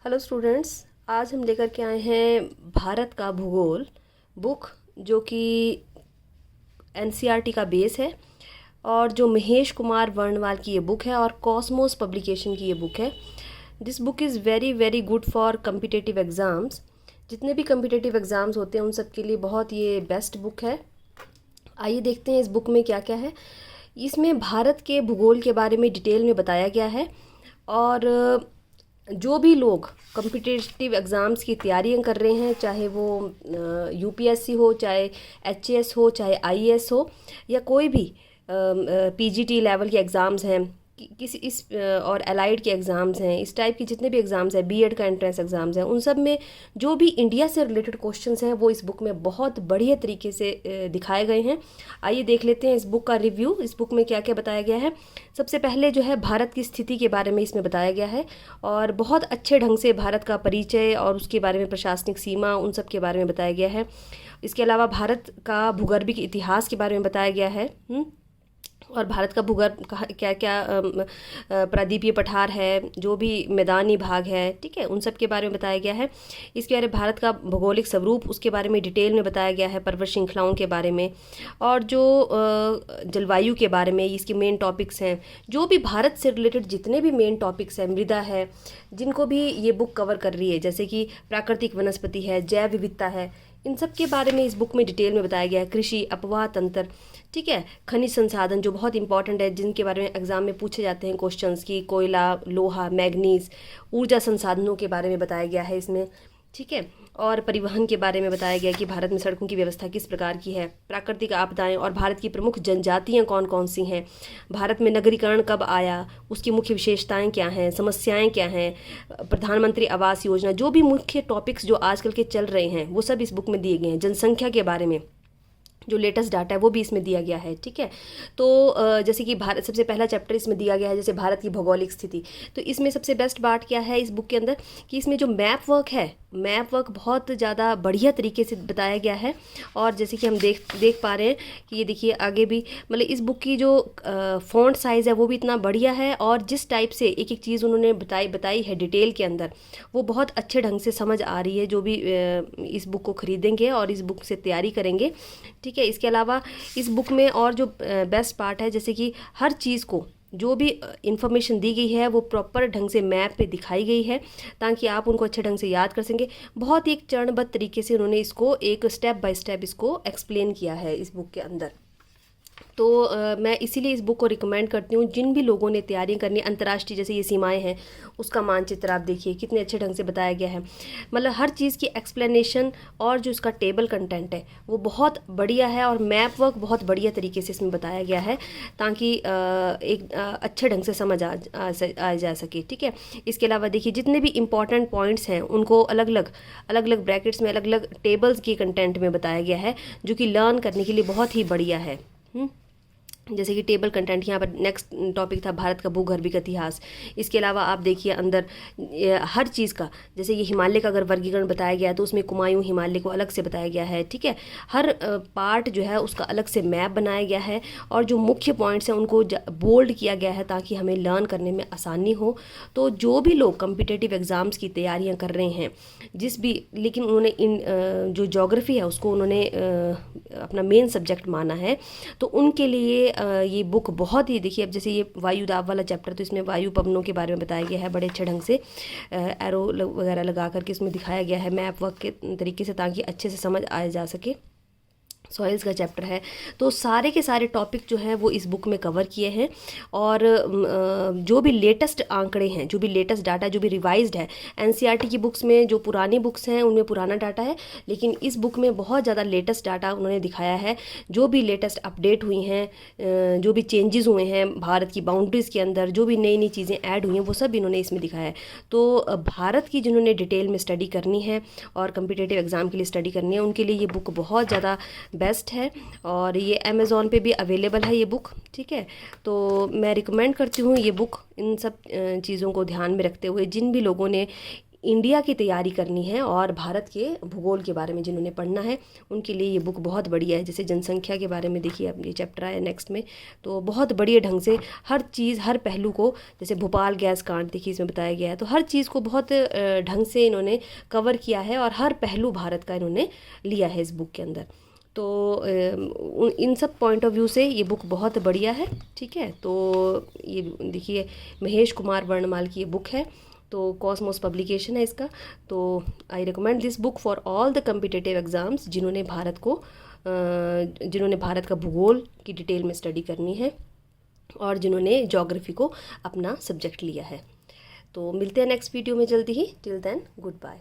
Hello students, आज हम लेकर के आए हैं भारत का भूगोल बुक, जो कि एनसीईआरटी का बेस है और जो महेश कुमार वर्णवाल की ये बुक है और कॉस्मोस पब्लिकेशन की ये बुक है। This book is very very good for competitive exams. जितने भी कम्पिटिटिव एग्ज़ाम्स होते हैं उन सब के लिए बहुत ये बेस्ट बुक है। आइए देखते हैं इस बुक में क्या क्या है। इसमें भारत के भूगोल के बारे में डिटेल में बताया गया है और जो भी लोग कम्पिटिटिव एग्ज़ाम्स की तैयारियां कर रहे हैं, चाहे वो यूपीएससी हो, चाहे एचएएस हो, चाहे आईएएस हो, या कोई भी पीजीटी लेवल के एग्ज़ाम्स हैं, किसी इस और एलाइड के एग्ज़ाम्स हैं, इस टाइप के जितने भी एग्ज़ाम्स हैं, बीएड का एंट्रेंस एग्ज़ाम्स हैं, उन सब में जो भी इंडिया से रिलेटेड क्वेश्चंस हैं वो इस बुक में बहुत बढ़िया तरीके से दिखाए गए हैं। आइए देख लेते हैं इस बुक का रिव्यू। इस बुक में क्या क्या बताया गया है। सबसे पहले जो है भारत की स्थिति के बारे में इसमें बताया गया है और बहुत अच्छे ढंग से भारत का परिचय और उसके बारे में प्रशासनिक सीमा, उन सब के बारे में बताया गया है। इसके अलावा भारत का भूगर्भिक इतिहास के बारे में बताया गया है और भारत का भूगर्भ का क्या क्या प्रादीपीय पठार है, जो भी मैदानी भाग है, ठीक है, उन सब के बारे में बताया गया है। इसके बारे में भारत का भौगोलिक स्वरूप, उसके बारे में डिटेल में बताया गया है, पर्वत श्रृंखलाओं के बारे में और जो जलवायु के बारे में इसके मेन टॉपिक्स हैं। जो भी भारत से रिलेटेड जितने भी मेन टॉपिक्स हैं, मृदा है, जिनको भी ये बुक कवर कर रही है, जैसे कि प्राकृतिक वनस्पति है, जैव विविधता है, इन सब के बारे में इस बुक में डिटेल में बताया गया है। कृषि, अपवाह तंत्र, ठीक है, खनिज संसाधन जो बहुत इंपॉर्टेंट है, जिनके बारे में एग्जाम में पूछे जाते हैं क्वेश्चंस की, कोयला, लोहा, मैग्नीज, ऊर्जा संसाधनों के बारे में बताया गया है इसमें, ठीक है। और परिवहन के बारे में बताया गया कि भारत में सड़कों की व्यवस्था किस प्रकार की है, प्राकृतिक आपदाएं और भारत की प्रमुख जनजातियां कौन कौन सी हैं, भारत में नगरीकरण कब आया, उसकी मुख्य विशेषताएं क्या हैं, समस्याएं क्या हैं, प्रधानमंत्री आवास योजना, जो भी मुख्य टॉपिक्स जो आजकल के चल रहे हैं वो सब इस बुक में दिए गए हैं। जनसंख्या के बारे में जो लेटेस्ट डाटा है वो भी इसमें दिया गया है, ठीक है। तो जैसे कि भारत, सबसे पहला चैप्टर इसमें दिया गया है जैसे भारत की भौगोलिक स्थिति। तो इसमें सबसे बेस्ट बात क्या है इस बुक के अंदर कि इसमें जो मैप वर्क है, मैप वर्क बहुत ज़्यादा बढ़िया तरीके से बताया गया है। और जैसे कि हम देख पा रहे हैं कि ये देखिए आगे भी, मतलब इस बुक की जो फ़ॉन्ट साइज़ है वो भी इतना बढ़िया है और जिस टाइप से एक एक चीज़ उन्होंने बताई है डिटेल के अंदर, वो बहुत अच्छे ढंग से समझ आ रही है जो भी इस बुक को ख़रीदेंगे और इस बुक से तैयारी करेंगे, ठीक है। इसके अलावा इस बुक में और जो बेस्ट पार्ट है, जैसे कि हर चीज़ को जो भी इंफॉर्मेशन दी गई है वो प्रॉपर ढंग से मैप पे दिखाई गई है ताकि आप उनको अच्छे ढंग से याद कर सकेंगे। बहुत ही एक चरणबद्ध तरीके से उन्होंने इसको एक स्टेप बाय स्टेप इसको एक्सप्लेन किया है इस बुक के अंदर। तो मैं इसीलिए इस बुक को रिकमेंड करती हूँ जिन भी लोगों ने तैयारी करनी, अंतर्राष्ट्रीय जैसे ये सीमाएं हैं, उसका मानचित्र आप देखिए कितने अच्छे ढंग से बताया गया है। मतलब हर चीज़ की एक्सप्लेनेशन और जो इसका टेबल कंटेंट है वो बहुत बढ़िया है और मैप वर्क बहुत बढ़िया तरीके से इसमें बताया गया है ताकि एक अच्छे ढंग से समझ आ जा सके, ठीक है। इसके अलावा देखिए जितने भी इंपॉर्टेंट पॉइंट्स हैं उनको अलग अलग ब्रैकेट्स में अलग अलग टेबल्स की कंटेंट में बताया गया है, जो कि लर्न करने के लिए बहुत ही बढ़िया है। जैसे कि टेबल कंटेंट, यहाँ पर नेक्स्ट टॉपिक था भारत का भूगर्भिक इतिहास। इसके अलावा आप देखिए अंदर हर चीज़ का, जैसे ये हिमालय का अगर वर्गीकरण बताया गया है तो उसमें कुमायूं हिमालय को अलग से बताया गया है, ठीक है। हर पार्ट जो है उसका अलग से मैप बनाया गया है और जो मुख्य पॉइंट्स हैं उनको बोल्ड किया गया है ताकि हमें लर्न करने में आसानी हो। तो जो भी लोग कम्पिटिटिव एग्ज़ाम्स की तैयारियाँ कर रहे हैं, लेकिन उन्होंने इन जो ज्योग्राफी है उसको उन्होंने अपना मेन सब्जेक्ट माना है, तो उनके लिए ये बुक बहुत ही, देखिए अब जैसे ये वायु दाब वाला चैप्टर, तो इसमें वायु पवनों के बारे में बताया गया है बड़े अच्छे ढंग से, एरो वगैरह लगा करके इसमें दिखाया गया है मैप वर्क के तरीके से ताकि अच्छे से समझ आ जा सके। सॉइल्स का चैप्टर है। तो सारे के सारे टॉपिक जो हैं वो इस बुक में कवर किए हैं और जो भी लेटेस्ट आंकड़े हैं, जो भी लेटेस्ट डाटा, जो भी रिवाइज्ड है, एनसीईआरटी की बुक्स में जो पुरानी बुक्स हैं उनमें पुराना डाटा है, लेकिन इस बुक में बहुत ज़्यादा लेटेस्ट डाटा उन्होंने दिखाया है। जो भी लेटेस्ट अपडेट हुई हैं, जो भी चेंजेस हुए हैं भारत की बाउंड्रीज़ के अंदर, जो भी नई नई चीज़ें ऐड हुई हैं वो सब इन्होंने इसमें दिखाया है। तो भारत की जिन्होंने डिटेल में स्टडी करनी है और कम्पिटिटिव एग्ज़ाम के लिए स्टडी करनी है, उनके लिए ये बुक बहुत ज़्यादा बेस्ट है और ये अमेज़ॉन पे भी अवेलेबल है ये बुक, ठीक है। तो मैं रिकमेंड करती हूँ ये बुक इन सब चीज़ों को ध्यान में रखते हुए जिन भी लोगों ने इंडिया की तैयारी करनी है और भारत के भूगोल के बारे में जिन्होंने पढ़ना है उनके लिए ये बुक बहुत बढ़िया है। जैसे जनसंख्या के बारे में देखिए, अब ये चैप्टर है नेक्स्ट में, तो बहुत बढ़िया ढंग से हर चीज़, हर पहलू को, जैसे भोपाल गैस कांड देखिए इसमें बताया गया है, तो हर चीज़ को बहुत ढंग से इन्होंने कवर किया है और हर पहलू भारत का इन्होंने लिया है इस बुक के अंदर। तो इन सब पॉइंट ऑफ व्यू से ये बुक बहुत बढ़िया है। ठीक है, तो ये देखिए महेश कुमार वर्णमाल की ये बुक है, तो कॉस्मोस पब्लिकेशन है इसका। तो I recommend this book for all the competitive exams जिन्होंने भारत का भूगोल की डिटेल में स्टडी करनी है और जिन्होंने ज्योग्राफी को अपना सब्जेक्ट लिया है। तो मिलते हैं नेक्स्ट वीडियो में जल्दी ही। Till then good bye.